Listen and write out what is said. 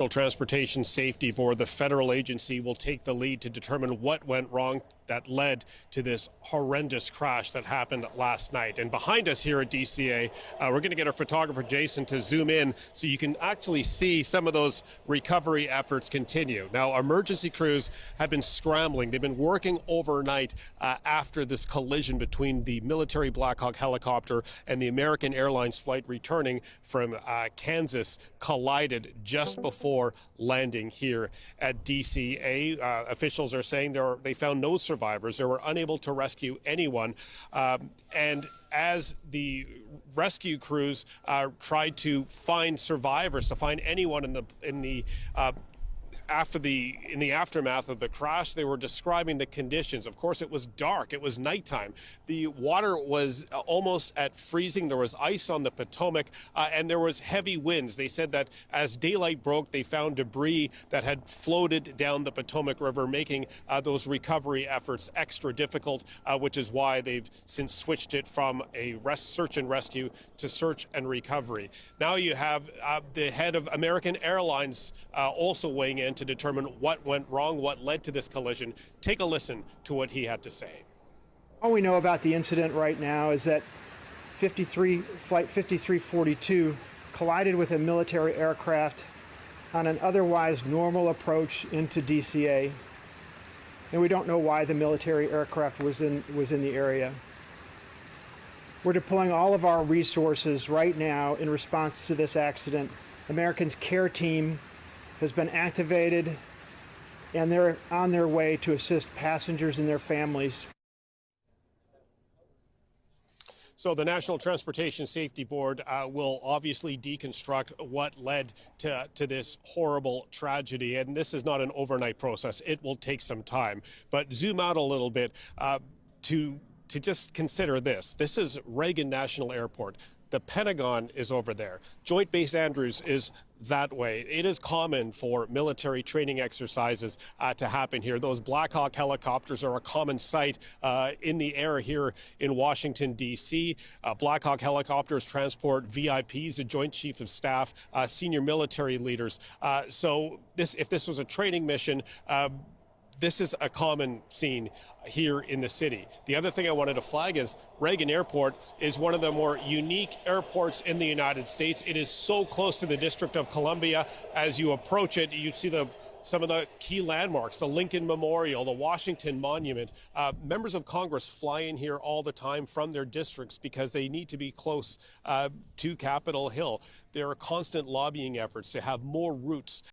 Transportation Safety Board, the federal agency, will take the lead to determine what went wrong that led to this horrendous crash that happened last night. And behind us here at DCA, we're going to get our photographer Jason to zoom in so you can actually see some of those recovery efforts continue. Now, emergency crews have been scrambling. They've been working overnight after this collision between the military Black Hawk helicopter and the American Airlines flight returning from Kansas collided just before landing here at DCA. Officials are saying they found no survivors. They were unable to rescue anyone. And as the rescue crews tried to find survivors, to find anyone in the aftermath of the crash, they were describing the conditions. Of course, it was dark. It was nighttime. The water was almost at freezing. There was ice on the Potomac, and there was heavy winds. They said that as daylight broke, they found debris that had floated down the Potomac River, making those recovery efforts extra difficult, which is why they've since switched it from a search and rescue to search and recovery. Now you have the head of American Airlines also weighing in to determine what went wrong, what led to this collision. Take a listen to what he had to say. All we know about the incident right now is that Flight 5342 collided with a military aircraft on an otherwise normal approach into DCA. And we don't know why the military aircraft was in the area. We're deploying all of our resources right now in response to this accident. American's care team has been activated, and they're on their way to assist passengers and their families. So the National Transportation Safety Board will obviously deconstruct what led to this horrible tragedy. And this is not an overnight process. It will take some time. But zoom out a little bit to just consider this. This is Reagan National Airport. The Pentagon is over there. Joint Base Andrews is that way. It is common for military training exercises to happen here. Those Black Hawk helicopters are a common sight in the air here in Washington, D.C. Black Hawk helicopters transport VIPs, a Joint Chief of Staff, senior military leaders. So if this was a training mission, this is a common scene here in the city. The other thing I wanted to flag is Reagan Airport is one of the more unique airports in the United States. It is so close to the District of Columbia. As you approach it, you see some of the key landmarks, the Lincoln Memorial, the Washington Monument. Members of Congress fly in here all the time from their districts because they need to be close to Capitol Hill. There are constant lobbying efforts to have more routes